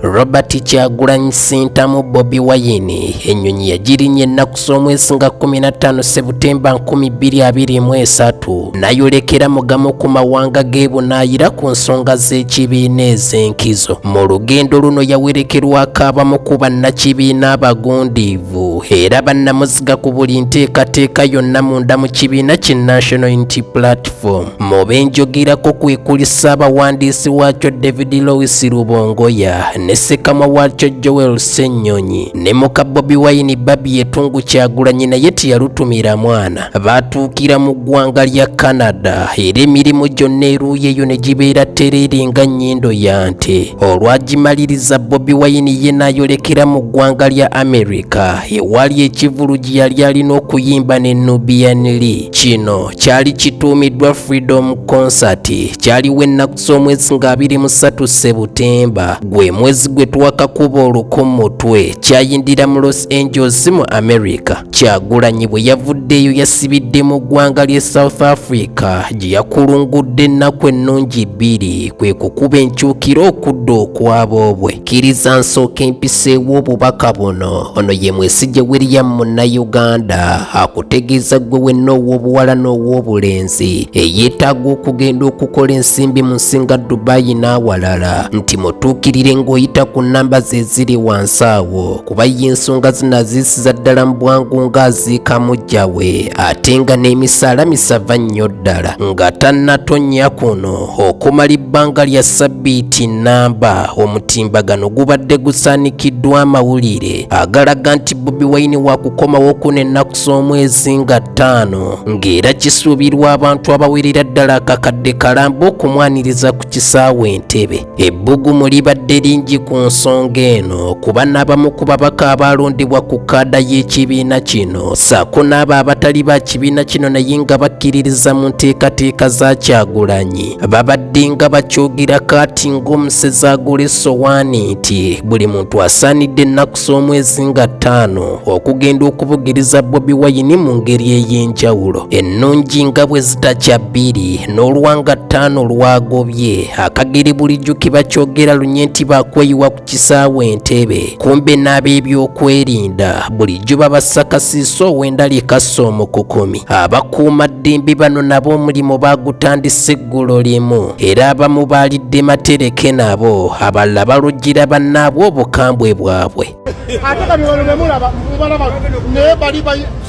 Robert Kyagulanyi Ssentamu Bobiwine ennyonyi yagirinnya ennaku z'omwezi nga 15 Septemba 2023 n'ayolekera mu gamu ku mawanga g'ebunaayira ku nsonga z'ekibiina ez'enkizo. Mu lugendo luno yawerekerwako abamu ku bannakibiina abagundiivu era bannamuziga ku buli nteekateeka yonna munda mu kibiina ki National Unity Platform. Mu benjogerako kwe kuli Ssaabawandiisi waakyo David Lois Rubongoya ne Ssekamwa waakyo Joel Ssennyonyi ne muka Bobiwine Babi Etungu Kyagulanyi naye teyalutumira mwana. Baatuukira mu ggwanga lya Canada era emirimu gyonna eruuyi eyo ne gibeera tereere nga nnyindo ya nte. Olwagimaliriza Bobiwine ye n'ayolekera mu ggwanga lya America ewali ekivulugi yali alina okuyimba ne Nubian Lee. Kino kyali kituumiddwa Freedom Concert, kyaliwo ennaku z'omwezi nga 23 Septemba, gwe mwezi gwe twakakuba oluku mu mutwe. Kyayindira mu Los Angeles mu America. Kyagulanyi bwe yavuddeeyo yasibidde mu ggwanga ly'e South Africa gye yakulungudde ennaku ennungi bbiri, kwe kukuba enkyukiro okudda okwabobwe. Kkiriza nsooke mpiseewo obubaka buno. Ono ye Mwesigye William Munnayuganda akutegeeza gwe wenna ow'obuwala n'ow'obulenzi eyeetaaga okugenda okukola ensimbi mu nsi nga Dubai n'awalala nti mutuukirire ng'oyita ku nnamba ze ziri wansi awo, kuba ye ensonga zino aziisiza ddala mu bwangu ng'aziika mujjawe ate nga n'emisaala misava nnyo ddala nga tannatonnya kuno okumala ebbanga lya ssabbiiti nnamba. Omutimbagano gubadde gusaanikiddwa amawulire agalaga nti Bobiwine waakukomawo kuno ennaku z'omwezi nga 5 ng'era kisuubirwa abantu abawerera ddala akakadde kalamba okumwaniriza ku kisaawe Entebbe. Ebbugumu libadde lingi ku nsonga eno kuba n'abamu ku babaka abalondebwa ku kaada y'ekibiina kino ssaako n'abo abatali ba kibiina kino naye nga bakkiririza mu nteekateeka za Kyagulanyi babadde nga bakyogerako ati ng'omusezi agola essowaani nti buli muntu asaanidde ennaku z'omwezi nga 5 okugenda okubugiriza Bobiwine mu ngeri ey'enjawulo ennungi nga bwe zitakya bbiri n'oluwanga 5 lwagobye akagere bulijjo ke bakyogera lunye nti bakweyiwa ku kisaawe Entebbe, kumbe n'ab'ebyokwerinda bulijjo babasakasiisa ow'endali ekassa omukukumi. Abakuuma ddembe bano nabo omulimu baagutandise eggulo limu era abamu baalidde matereke nabo, abalala balojjera bannaabwe obukambwe bwabwe. Ate kati bano bemulaba mubalaba naye bali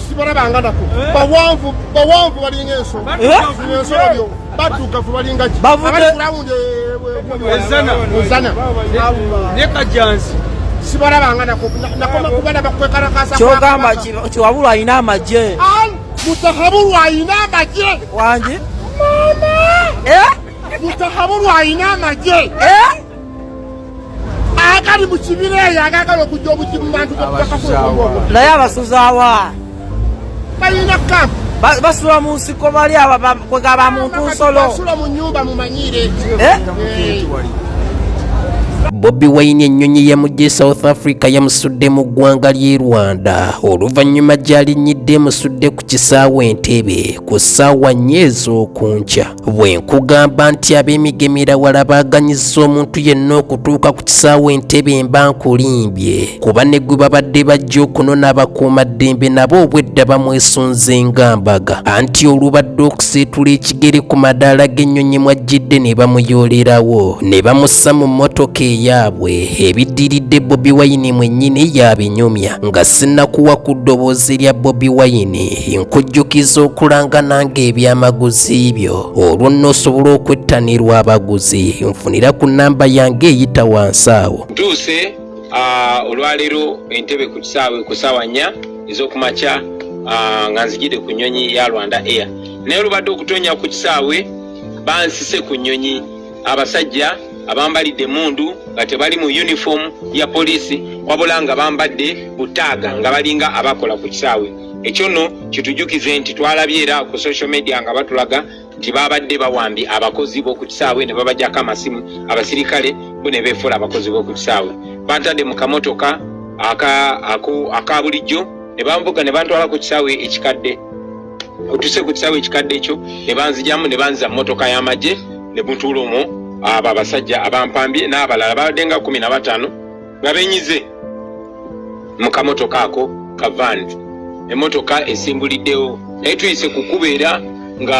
sibalabanga nako bawanvu balinga ensolo byo batuukafu balinga ki ozana ne kajansi sibalabanga nako nakoma kubalaba kwekalakasa kyogamba kiwabulwa alina amagye mutahabulwa alina amagye wange mutahabulwa alina amagye akali mu kibira eyo agagala okujja obukimu mu bantu naye abasuzaawa balina kampu basula mu nsiko bali kwegaba muntu nsolo basula mu nnyumba mumanyire Bobiwine ennyonyi yamujje South Africa yamusudde mu ggwanga ly'e Rwanda oluvannyuma gy'alinnyidde emusudde ku kisaawe Entebbe ku ssaawa 4 ez'okunkya. Bwe nkugamba nti ab'emigemera wala baaganyizza omuntu yenna okutuuka ku kisaawe Entebbe mba nkulimbye kuba ne gwe babadde bajja okunona abakuumaddembe nabo obwedda bamwesunze ng'ambaga anti olubadde okuseetula ekigere ku madaala g'ennyonyi mwajjidde ne bamuyoolerawo ne bamussa mu mmotoka yaabwe ebiddiridde Bobiwine mwennyini yabinyumya nga sinnakuwa ku ddoboozi lya Bobiwine nkujjukiza okulanga nange ebyamaguzi byo olwo nno osobola okwettanirwa abaguzi nfunira ku nnamba yange eyita wansi awo. Ntuuse olwaleero Entebbe ku kisaawe ku ssaawa 4 ez'okumakya nga nzigidde ku nnyonyi ya Rwanda Air naye olubadde okutonya ku kisaawe bansise ku nnyonyi abasajja abambalidde mundu nga tebali mu uniform ya polisi wabula nga bambadde butaaga nga balinga abakola ku kisaawe. Ekyo nno kitujukize nti twalabye era ku social media nga batulaga nti babadde bawambi abakozi b'oku kisaawe ne babajjako amasimu abasirikale bo ne beefuula abakozi b'oku kisaawe. Bantadde mu kamotoka aka bulijjo ne bambuga ne bantwala ku kisaawe ekikadde otuse ku kisaawe ekikadde ekyo ne banzijamu ne banza mmotoka y'amagye ne buntuula omwo abo abasajja abampambye n'abalala babadde nga 15 nga benyize mu kamotoka ako ka van. Emmotoka esimbuliddewo naye tuyise kukubeera nga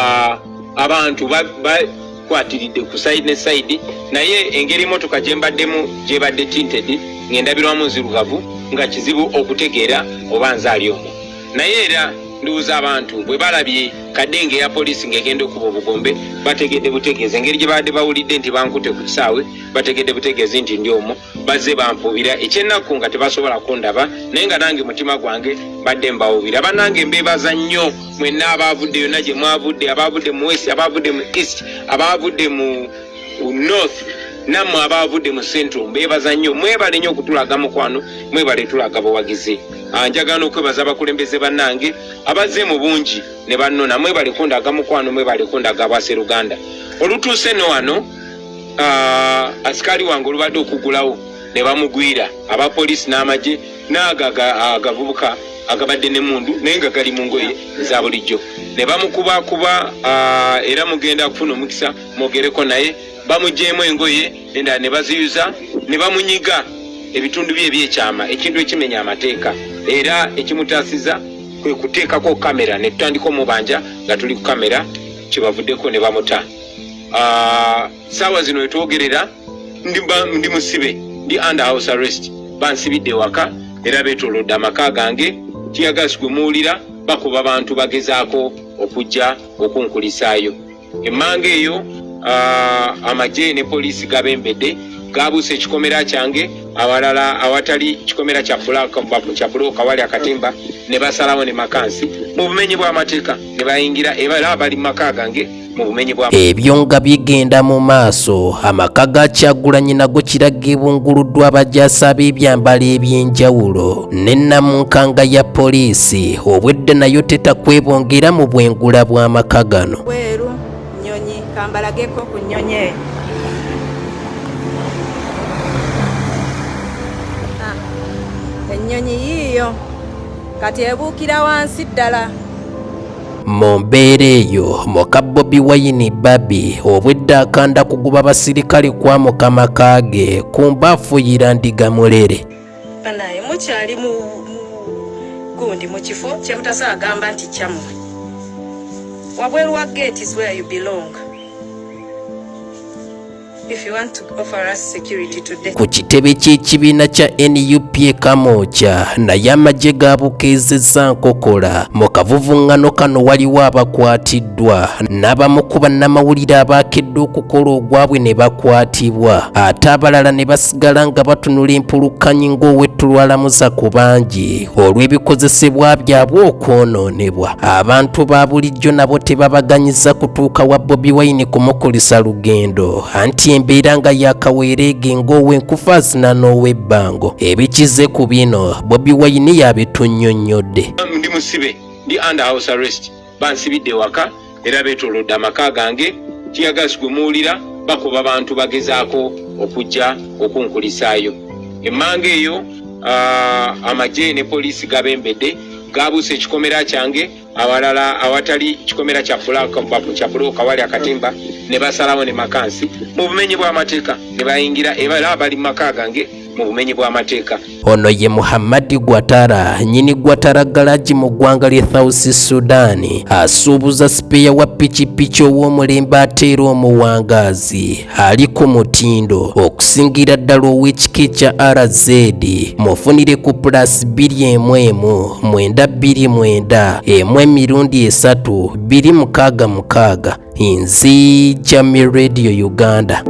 abantu bakwatiridde ku side ne side, naye engeri emmotoka gyebadde tinted ng'endabirwamu nzirugavu nga kizibu okutegeera oba nze ali omwo. Naye era ndowooza abantu bwe balabye kadenge ya poliisi ng'egenda okuba obugombe bategedde butegeezi, engeri gye badde bawulidde nti bankute ku kisaawe bategedde butegeezi nti ndi omwo, bazze bampuubira ekyennaku nga tebasobola kundaba, naye nga nange mutima gwange badde mbawubira. Bannange mbeebaza nnyo mwenna abaavudde yonna gye mwavudde, abaavudde mu west, abaavudde mu east, abaavudde mu north, nammwe abaavudde mu central, mbeebaza nnyo. Mwebale nnyo okutulaga mukwano, mwebale tulaga buwagizi. Njagala okwebaza abakulembeze bannange abazze mu bungi ne bannona, mwebale kundaga mukwano, mwebale kundaga bwaseruganda. Olutuuse no wano asikali wange olubadde okugulawo ne bamugwira abapoliisi n'amagye n'agavubuka agabadde n'emmundu naye nga gali mu ngoye eza bulijjo, ne bamukubakuba era mugenda kufuna omukisa mwogereko naye, bamugyemu engoye endala ne baziyuza ne bamunyiga ebitundu bye ebyekyama, ekintu ekimenya amateeka, era ekimutaasiza kwe kuteekako kamera ne tutandika omubanja nga tuli ku kamera, kyebavuddeko ne bamuta. Saawa zino wetwogerera ndi musibe, ndi under house arrest, bansibidde waka era beetolodde amaka gange. Tiyagasi gwe muwulira bakuba abantu bagezaako okujja okunkulisaayo. Emmanga eyo amagye ne poliisi gabembedde gabuuse ekikomera kyange, awalala awatali kikomera kya bulooka wali akatimba ne basalawo ne makansi mu bumenyi bw'amateeka ne bayingira era abali mu maka gange mu bumenyi bwa. Ebyo nga bigenda mu maaso, amaka ga Kyagulanyi nago kiragge bunguluddwa abajaasi ab'ebyambalo eby'enjawulo n'ennamunkanga ya poliisi, obwedde nayo tetakwebongera mu bwengula bw'amaka gano. Bweru nnyonyi kambalageko ku nnyonyi eyo. Ennyonyi yiiyo kati ebuukira wansi ddala. Mu mbeera eyo muka Bobiwine Babi obwedde akanda kuguba basirikale kwamuka amaka ge ku mbafuyira ndiga mulere. Banaye mukyali mu gundi mu kifo kye mutasa agamba nti kyammwe. Wabweru wa gate is where you belong. If you want to offer us security today. Ku kitebe ky'ekibiina kya NUP Kamoocha naye amagye gaabukeezezza nkokola. Mu kavuvuŋŋano kano waliwo abakwatiddwa n'abamu ku bannamawulire abaakedde okukola ogwabwe ne bakwatibwa, ate abalala ne basigala nga batunula empulukanyi ng'owetulwalamuza ku bangi olw'ebikozesebwa byabwe okwonoonebwa. Abantu ba bulijjo nabo tebabaganyiza kutuuka wa Bobiwine kumukolisa lugendo, anti embeera nga yakaweerege ng'ow'enkufa azina n'ow'ebbango. Ebikize ku bino Bobiwine yabitunnyonnyodde. Ndi musibe, ndi under house arrest, bansibidde waka era beetolodde amaka gange. Tiyagasi gwe muwulira bakuba abantu bagezaako okujja okunkulisaayo. Emmanga eyo amagye ne poliisi gabembedde gabuuse ekikomera kyange, awalala awatali kikomera kya bulooka wali akatimba ne basalawo ne makansi mu bumenyi bw'amateeka ne bayingira era abali mu maka gange mu bumenyi bw'amateeka. Ono ye Muhammad Gwatara, nnyini Gwatara Garage mu ggwanga lye South Sudan, asuubuza sipeya wa pikipiki ow'omulembe ate era omuwangaazi ali ku mutindo okusingira ddala ow'ekika kya RZ. Mufunire ku +211 929 1 3 2 6 6. Nzija mi Radio Uganda.